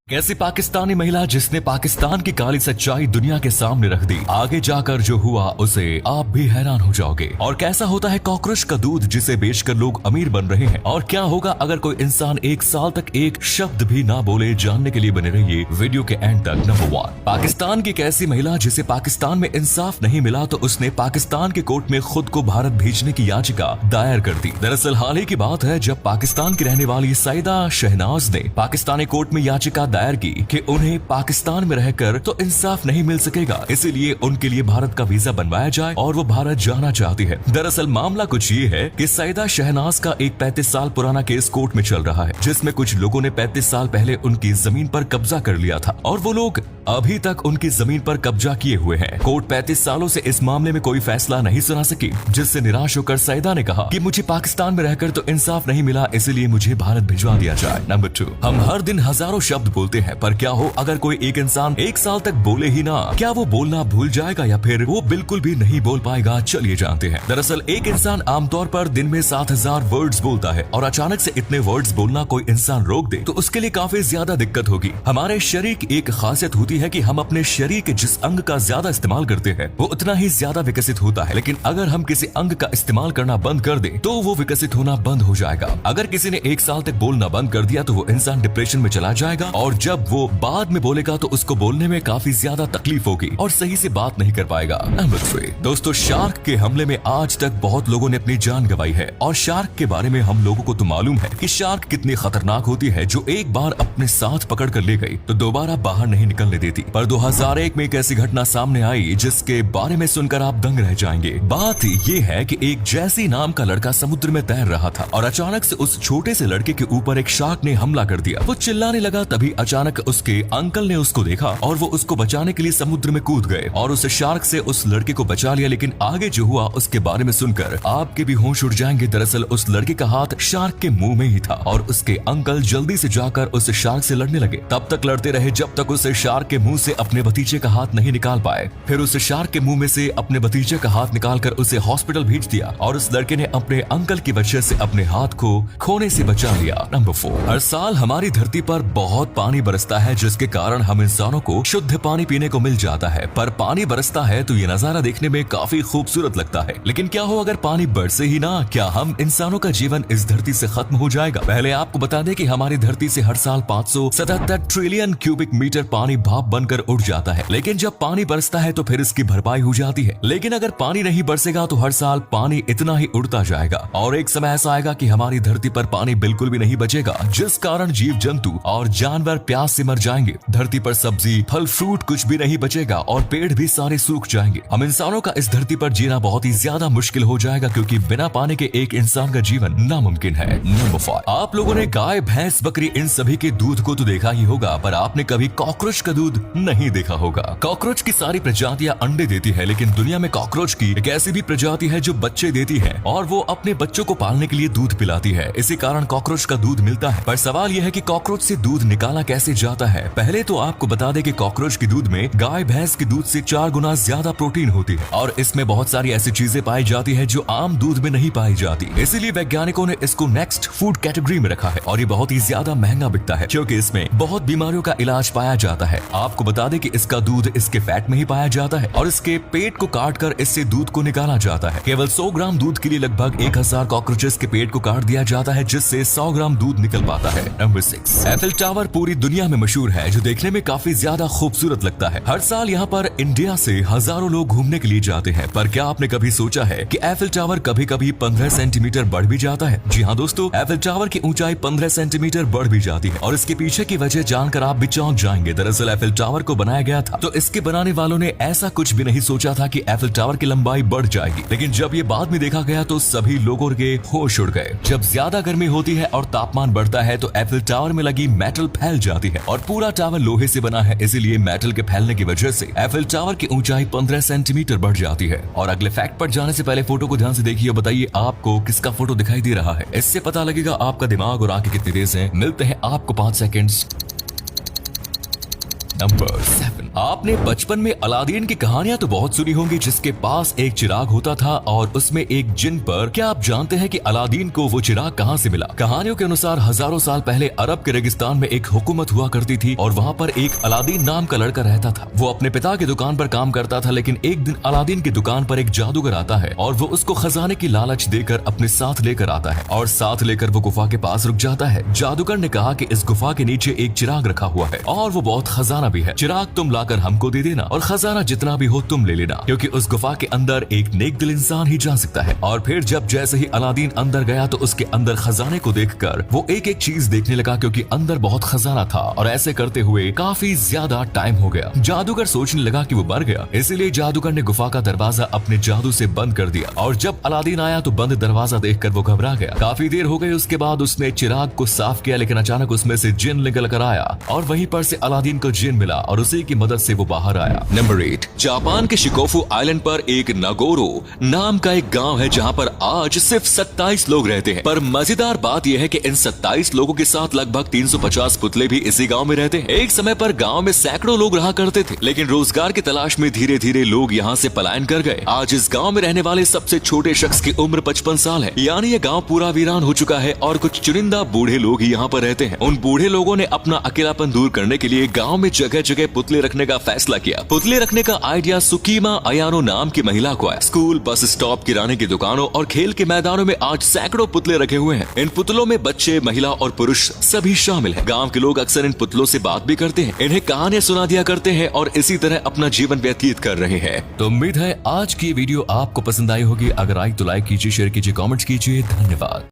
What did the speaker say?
कैसी पाकिस्तानी महिला जिसने पाकिस्तान की काली सच्चाई दुनिया के सामने रख दी। आगे जाकर जो हुआ उसे आप भी हैरान हो जाओगे। और कैसा होता है कॉकरोच का दूध जिसे बेचकर लोग अमीर बन रहे हैं। और क्या होगा अगर कोई इंसान एक साल तक एक शब्द भी ना बोले। जानने के लिए बने रहिए वीडियो के एंड तक। नंबर 1, पाकिस्तान की एक ऐसी महिला जिसे पाकिस्तान में इंसाफ नहीं मिला तो उसने पाकिस्तान के कोर्ट में खुद को भारत भेजने की याचिका दायर कर दी। दरअसल हाल ही की बात है जब पाकिस्तान की रहने वाली सईदा शहनाज ने पाकिस्तानी कोर्ट में याचिका दायर की कि उन्हें पाकिस्तान में रहकर तो इंसाफ नहीं मिल सकेगा, इसीलिए उनके लिए भारत का वीजा बनवाया जाए और वो भारत जाना चाहती है। दरअसल मामला कुछ ये है कि सईदा शहनाज का एक 35 साल पुराना केस कोर्ट में चल रहा है, जिसमें कुछ लोगों ने 35 साल पहले उनकी जमीन पर कब्जा कर लिया था और वो लोग अभी तक उनकी जमीन पर कब्जा किए हुए हैं। कोर्ट 35 सालों से इस मामले में कोई फैसला नहीं सुना सकी, जिससे निराश होकर सईदा ने कहा कि मुझे पाकिस्तान में रहकर तो इंसाफ नहीं मिला, इसलिए मुझे भारत भिजवा दिया जाए। नंबर 2, हम हर दिन हजारों शब्द बोलते हैं, पर क्या हो अगर कोई एक इंसान एक साल तक बोले ही ना, क्या वो बोलना भूल जाएगा या फिर वो बिल्कुल भी नहीं बोल पाएगा? चलिए जानते हैं। दरअसल एक इंसान आमतौर पर दिन में 7000 वर्ड्स बोलता है और अचानक से इतने वर्ड्स बोलना कोई इंसान रोक दे तो उसके लिए काफी ज्यादा दिक्कत होगी। हमारे शरीर की एक खासियत होती है कि हम अपने शरीर के जिस अंग का ज्यादा इस्तेमाल करते हैं वो उतना ही ज्यादा विकसित होता है, लेकिन अगर हम किसी अंग का इस्तेमाल करना बंद कर दे तो वो विकसित होना बंद हो जाएगा। अगर किसी ने एक साल तक बोलना बंद कर दिया तो वो इंसान डिप्रेशन में चला जाएगा और जब वो बाद में बोलेगा तो उसको बोलने में काफी ज्यादा तकलीफ होगी और सही से बात नहीं कर पाएगा। नंबर 3, दोस्तों शार्क के हमले में आज तक बहुत लोगों ने अपनी जान गंवाई है और शार्क के बारे में हम लोगों को तो मालूम है कि शार्क कितनी खतरनाक होती है, जो एक बार अपने साथ पकड़ कर ले गई तो दोबारा बाहर नहीं निकलने देती। पर 2001 में एक ऐसी घटना सामने आई जिसके बारे में सुनकर आप दंग रह जाएंगे। बात ये है कि एक जैसी नाम का लड़का समुद्र में तैर रहा था और अचानक से उस छोटे से लड़के के ऊपर एक शार्क ने हमला कर दिया। वो चिल्लाने लगा, तभी अचानक उसके अंकल ने उसको देखा और वो उसको बचाने के लिए समुद्र में कूद गए और उस शार्क से उस लड़के को बचा लिया। लेकिन आगे जो हुआ उसके बारे में सुनकर आपके भी होश उड़ जाएंगे। दरअसल उस लड़के का हाथ शार्क के मुंह में ही था और उसके अंकल जल्दी से जाकर उस शार्क से लड़ने लगे। तब तक लड़ते रहे जब तक उस शार्क के मुंह से अपने भतीजे का हाथ नहीं निकाल पाए। फिर उस शार्क के मुंह में से अपने भतीजे का हाथ निकालकर उसे हॉस्पिटल भेज दिया और उस लड़के ने अपने अंकल की वजह से अपने हाथ को खोने से बचा लिया। नंबर 4, हर साल हमारी धरती पर बहुत पानी बरसता है जिसके कारण हम इंसानों को शुद्ध पानी पीने को मिल जाता है। पर पानी बरसता है तो ये नजारा देखने में काफी खूबसूरत लगता है, लेकिन क्या हो अगर पानी बरसे ही ना? क्या हम इंसानों का जीवन इस धरती से खत्म हो जाएगा? पहले आपको बता दें कि हमारी धरती से हर साल 577 ट्रिलियन क्यूबिक मीटर पानी भाप बनकर उड़ जाता है, लेकिन जब पानी बरसता है तो फिर इसकी भरपाई हो जाती है। लेकिन अगर पानी नहीं बरसेगा तो हर साल पानी इतना ही उड़ता जाएगा और एक समय ऐसा आएगा कि हमारी धरती पर पानी बिल्कुल भी नहीं बचेगा, जिस कारण जीव जंतु और जानवर प्यास से मर जाएंगे। धरती पर सब्जी फल फ्रूट कुछ भी नहीं बचेगा और पेड़ भी सारे सूख जाएंगे। हम इंसानों का इस धरती पर जीना बहुत ही ज्यादा मुश्किल हो जाएगा क्योंकि बिना पानी के एक इंसान का जीवन नामुमकिन है। नंबर 5, आप लोगों ने गाय भैंस बकरी इन सभी के दूध को तो देखा ही होगा, पर आपने कभी कॉकरोच का दूध नहीं देखा होगा। कॉकरोच की सारी प्रजातियां अंडे देती है, लेकिन दुनिया में कॉकरोच की एक ऐसी भी प्रजाति है जो बच्चे देती है और वो अपने बच्चों को पालने के लिए दूध पिलाती है। इसी कारण कॉकरोच का दूध मिलता है। पर सवाल यह है कि कॉकरोच से दूध निकाला कैसे जाता है? पहले तो आपको बता दें कि कॉकरोच के दूध में गाय भैंस के दूध से 4 गुना ज्यादा प्रोटीन होती है और इसमें बहुत सारी ऐसी चीजें पाई जाती है जो आम दूध में नहीं पाई जाती। इसीलिए वैज्ञानिकों ने इसको नेक्स्ट फूड कैटेगरी में रखा है और ये बहुत ही ज्यादा महंगा बिकता है क्योंकि इसमें बहुत बीमारियों का इलाज पाया जाता है। आपको बता दें कि इसका दूध इसके फैट में ही पाया जाता है और इसके पेट को काटकर इससे दूध को निकाला जाता है। केवल 100 ग्राम दूध के लिए लगभग 1000 कॉकरोचेस के पेट को काट दिया जाता है, जिससे 100 ग्राम दूध निकल पाता है। नंबर 6, एफिल टावर पूरी दुनिया में मशहूर है जो देखने में काफी ज्यादा खूबसूरत लगता है। हर साल यहाँ पर इंडिया से हजारों लोग घूमने के लिए जाते हैं, पर क्या आपने कभी सोचा है कि एफिल टावर कभी कभी 15 सेंटीमीटर बढ़ भी जाता है? जी हाँ दोस्तों, एफिल टावर की ऊंचाई 15 सेंटीमीटर बढ़ भी जाती है और इसके पीछे की वजह जानकर आप भी चौंक जाएंगे। दरअसल एफिल टावर को बनाया गया था तो इसके बनाने वालों ने ऐसा कुछ भी नहीं सोचा था कि एफिल टावर की लंबाई बढ़ जाएगी, लेकिन जब ये बाद में देखा गया तो सभी लोगों के होश उड़ गए। जब ज्यादा गर्मी होती है और तापमान बढ़ता है तो एफिल टावर में लगी मेटल फैल जाती है और पूरा टावर लोहे से बना है, इसीलिए मेटल के फैलने की वजह से एफिल टावर की ऊंचाई 15 सेंटीमीटर बढ़ जाती है। और अगले फैक्ट पर जाने से पहले फोटो को ध्यान से देखिए और बताइए आपको किसका फोटो दिखाई दे रहा है। इससे पता लगेगा आपका दिमाग और आंखें कितनी तेज हैं। मिलते हैं आपको 5 सेकंड्स। नंबर 7, आपने बचपन में अलादीन की कहानियां तो बहुत सुनी होंगी, जिसके पास एक चिराग होता था और उसमें एक जिन पर। क्या आप जानते हैं कि अलादीन को वो चिराग कहां से मिला? कहानियों के अनुसार हजारों साल पहले अरब के रेगिस्तान में एक हुकूमत हुआ करती थी और वहाँ पर एक अलादीन नाम का लड़का रहता था। वो अपने पिता की दुकान पर काम करता था, लेकिन एक दिन अलादीन की दुकान पर एक जादूगर आता है और वो उसको खजाने की लालच देकर अपने साथ लेकर आता है और साथ लेकर वो गुफा के पास रुक जाता है। जादूगर ने कहा कि इस गुफा के नीचे एक चिराग रखा हुआ है और वो बहुत खजाना भी है। चिराग तुम लाकर हमको दे देना और खजाना जितना भी हो तुम ले लेना, क्योंकि उस गुफा के अंदर एक नेक दिल इंसान ही जा सकता है। और फिर जब जैसे ही अलादीन अंदर गया तो उसके अंदर खजाने को देखकर वो एक एक चीज देखने लगा, क्योंकि अंदर बहुत खजाना था। और ऐसे करते हुए काफी ज्यादा टाइम हो गया। जादूगर सोचने लगा कि वो मर गया, इसीलिए जादूगर ने गुफा का दरवाजा अपने जादू से बंद कर दिया। और जब अलादीन आया तो बंद दरवाजा देखकर वो घबरा गया। काफी देर हो गई, उसके बाद उसने चिराग को साफ किया, लेकिन अचानक उसमें से जिन निकल कर आया और वहीं पर से अलादीन को जिन मिला और उसी की मदद से वो बाहर आया। नंबर 8, जापान के शिकोफू आइलैंड पर एक नागोरो नाम का एक गांव है, जहां पर आज सिर्फ 27 लोग रहते हैं। पर मजेदार बात यह है कि इन 27 लोगों के साथ लगभग 350 पुतले भी इसी गांव में रहते हैं। एक समय पर गांव में सैकड़ों लोग रहा करते थे, लेकिन रोजगार की तलाश में धीरे धीरे लोग यहाँ से पलायन कर गए। आज इस गांव में रहने वाले सबसे छोटे शख्स की उम्र 55 साल है, यानी ये गांव पूरा वीरान हो चुका है और कुछ चुनिंदा बूढ़े लोग ही यहाँ पर रहते हैं। उन बूढ़े लोगों ने अपना अकेलापन दूर करने के लिए गांव में जगह जगह पुतले रखने का फैसला किया। पुतले रखने का आइडिया सुकीमा अयानो नाम की महिला को है। स्कूल, बस स्टॉप, किराने की दुकानों और खेल के मैदानों में आज सैकड़ों पुतले रखे हुए हैं। इन पुतलों में बच्चे, महिला और पुरुष सभी शामिल हैं। गांव के लोग अक्सर इन पुतलों से बात भी करते हैं, इन्हें कहानियां सुना दिया करते हैं और इसी तरह अपना जीवन व्यतीत कर रहे हैं। तो उम्मीद है आज की वीडियो आपको पसंद आई होगी। अगर आई तो लाइक कीजिए, शेयर कीजिए, कमेंट्स कीजिए। धन्यवाद।